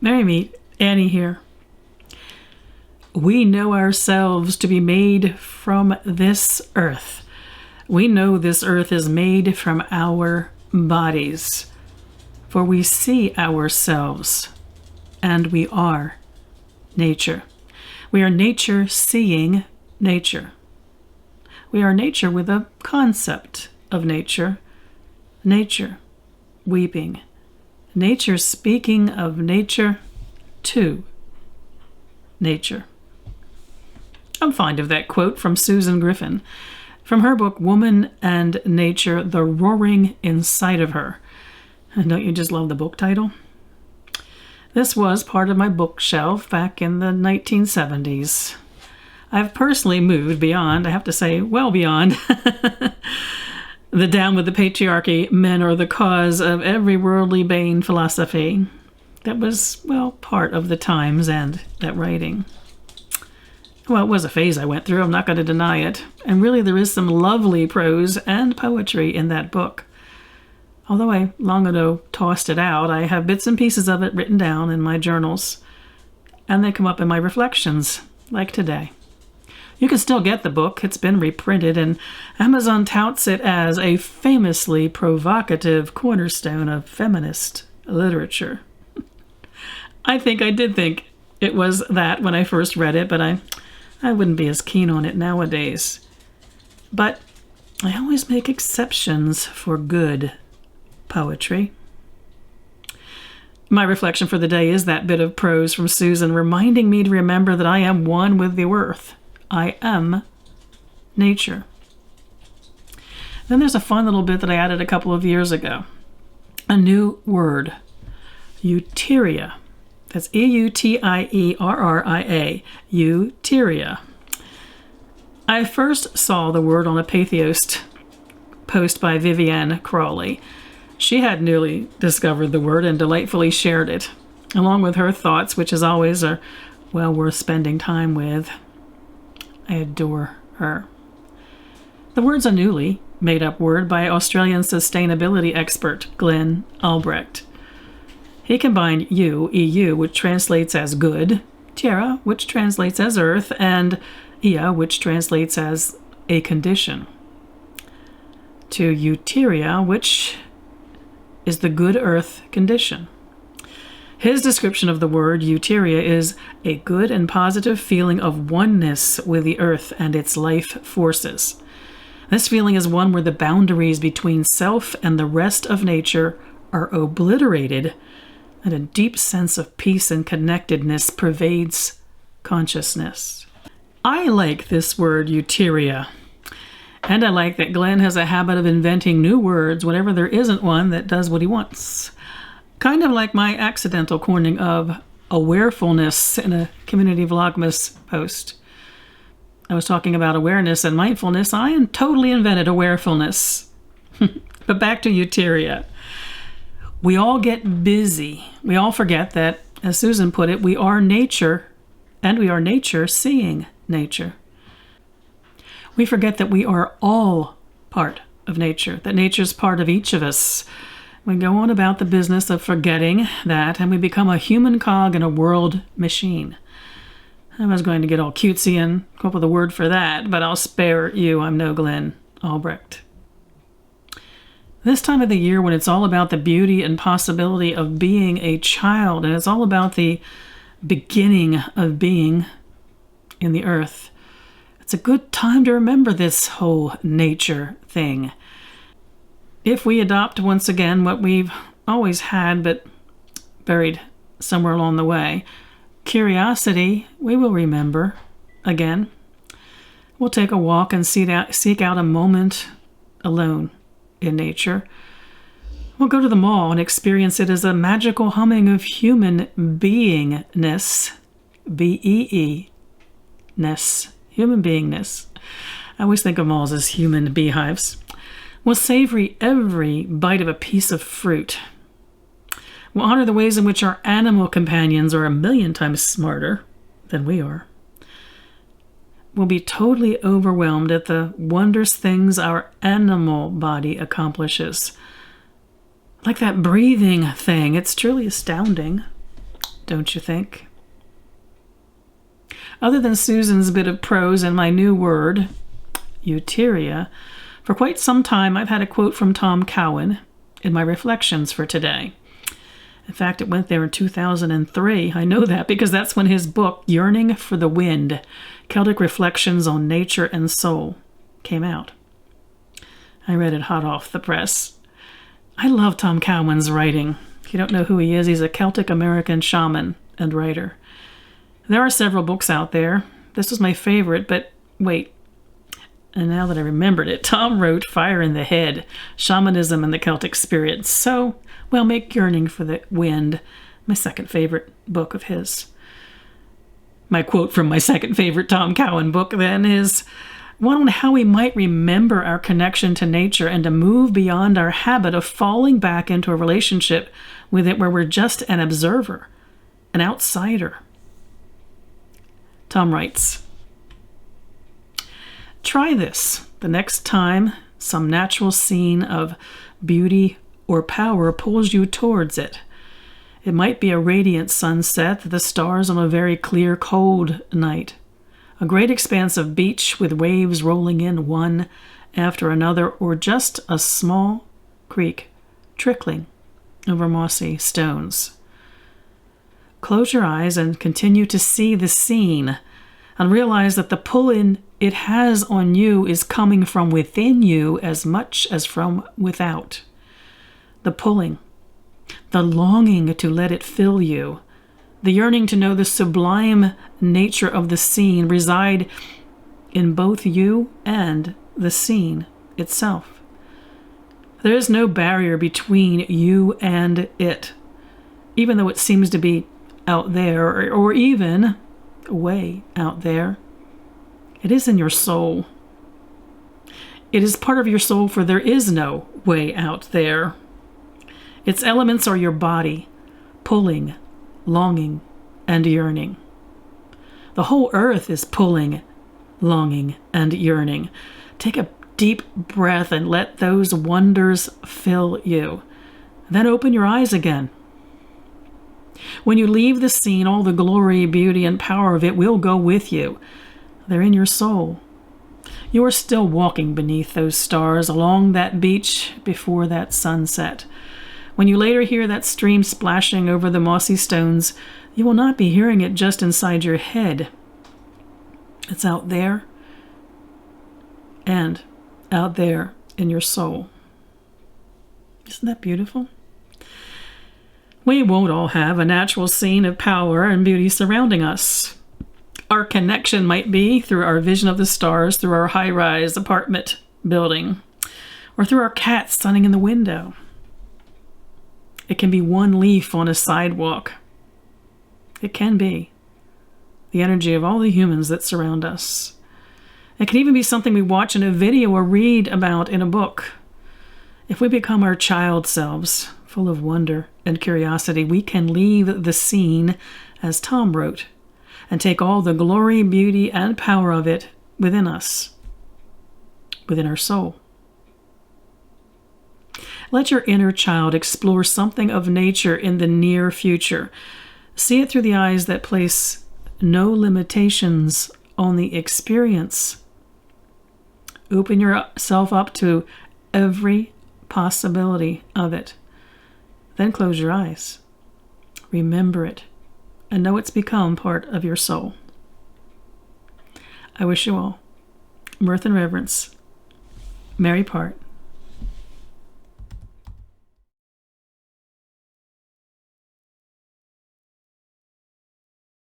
Mary meet Annie here. We know ourselves to be made from this earth. We know this earth is made from our bodies, for we see ourselves, and we are nature. We are nature seeing nature. We are nature with a concept of nature. Nature weeping. Nature speaking of nature to nature. I'm fond of that quote from Susan Griffin, from her book, Woman and Nature, The Roaring Inside of Her. And don't you just love the book title? This was part of my bookshelf back in the 1970s. I've personally moved beyond, I have to say, well beyond, the down with the patriarchy, men are the cause of every worldly bane philosophy. That was, well, part of the times and that writing. Well, it was a phase I went through, I'm not going to deny it. And really there is some lovely prose and poetry in that book. Although I long ago tossed it out, I have bits and pieces of it written down in my journals. And they come up in my reflections, like today. You can still get the book. It's been reprinted, and Amazon touts it as a famously provocative cornerstone of feminist literature. I did think it was that when I first read it, but I wouldn't be as keen on it nowadays. But I always make exceptions for good poetry. My reflection for the day is that bit of prose from Susan reminding me to remember that I am one with the earth. I am nature. Then there's a fun little bit that I added a couple of years ago. A new word. Euteria. That's Euterria. Euteria. I first saw the word on a Patheost post by Vivienne Crawley. She had newly discovered the word and delightfully shared it, along with her thoughts, which as always are well worth spending time with. I adore her. The word's a newly made-up word by Australian sustainability expert Glenn Albrecht. He combined EU, which translates as good, terra, which translates as earth, and ia, which translates as a condition, to euteria, which is the good earth condition. His description of the word euteria is a good and positive feeling of oneness with the earth and its life forces. This feeling is one where the boundaries between self and the rest of nature are obliterated, and a deep sense of peace and connectedness pervades consciousness. I like this word euteria, and I like that Glenn has a habit of inventing new words whenever there isn't one that does what he wants. Kind of like my accidental coining of awarefulness in a Community Vlogmas post. I was talking about awareness and mindfulness. I totally invented awarefulness. But back to euteria. We all get busy. We all forget that, as Susan put it, we are nature, and we are nature seeing nature. We forget that we are all part of nature, that nature's part of each of us. We go on about the business of forgetting that, and we become a human cog in a world machine. I was going to get all cutesy and come up with a word for that, but I'll spare you. I'm no Glenn Albrecht. This time of the year when it's all about the beauty and possibility of being a child, and it's all about the beginning of being in the earth, it's a good time to remember this whole nature thing. If we adopt once again what we've always had but buried somewhere along the way, curiosity, we will remember again. We'll take a walk and seek out a moment alone in nature. We'll go to the mall and experience it as a magical humming of human beingness, B-E-E-ness, human beingness. I always think of malls as human beehives. We'll savor every bite of a piece of fruit. We'll honor the ways in which our animal companions are 1,000,000 times smarter than we are. We'll be totally overwhelmed at the wondrous things our animal body accomplishes. Like that breathing thing, it's truly astounding. don't you think? Other than Susan's bit of prose and my new word, euteria, for quite some time I've had a quote from Tom Cowan in my reflections for today. In fact, it went there in 2003. I know that because that's when his book, Yearning for the Wind, Celtic Reflections on Nature and Soul, came out. I read it hot off the press. I love Tom Cowan's writing. If you don't know who he is, he's a Celtic American shaman and writer. There are several books out there. This was my favorite, but wait. And now that I remembered it, Tom wrote Fire in the Head, Shamanism and the Celtic Spirit. So, well, make Yearning for the Wind my second favorite book of his. My quote from my second favorite Tom Cowan book, then, is one on how we might remember our connection to nature and to move beyond our habit of falling back into a relationship with it where we're just an observer, an outsider. Tom writes, try this the next time some natural scene of beauty or power pulls you towards it. It might be a radiant sunset, the stars on a very clear, cold night. A great expanse of beach with waves rolling in one after another, or just a small creek trickling over mossy stones. Close your eyes and continue to see the scene and realize that the pull-in it has on you is coming from within you as much as from without. The pulling, the longing to let it fill you, the yearning to know the sublime nature of the scene reside in both you and the scene itself. There is no barrier between you and it, even though it seems to be out there or even way out there. It is in your soul. It is part of your soul, for there is no way out there. Its elements are your body, pulling, longing, and yearning. The whole earth is pulling, longing, and yearning. Take a deep breath and let those wonders fill you. Then open your eyes again. When you leave the scene, all the glory, beauty, and power of it will go with you. They're in your soul. You are still walking beneath those stars along that beach before that sunset. When you later hear that stream splashing over the mossy stones, you will not be hearing it just inside your head. It's out there and out there in your soul. Isn't that beautiful? We won't all have a natural scene of power and beauty surrounding us. Our connection might be through our vision of the stars, through our high-rise apartment building, or through our cat sunning in the window. It can be one leaf on a sidewalk. It can be the energy of all the humans that surround us. It can even be something we watch in a video or read about in a book. If we become our child selves, full of wonder and curiosity, we can leave the scene, as Tom wrote, and take all the glory, beauty, and power of it within us, within our soul. Let your inner child explore something of nature in the near future. See it through the eyes that place no limitations on the experience. Open yourself up to every possibility of it. Then close your eyes. Remember it, and know it's become part of your soul. I wish you all mirth and reverence. Merry part.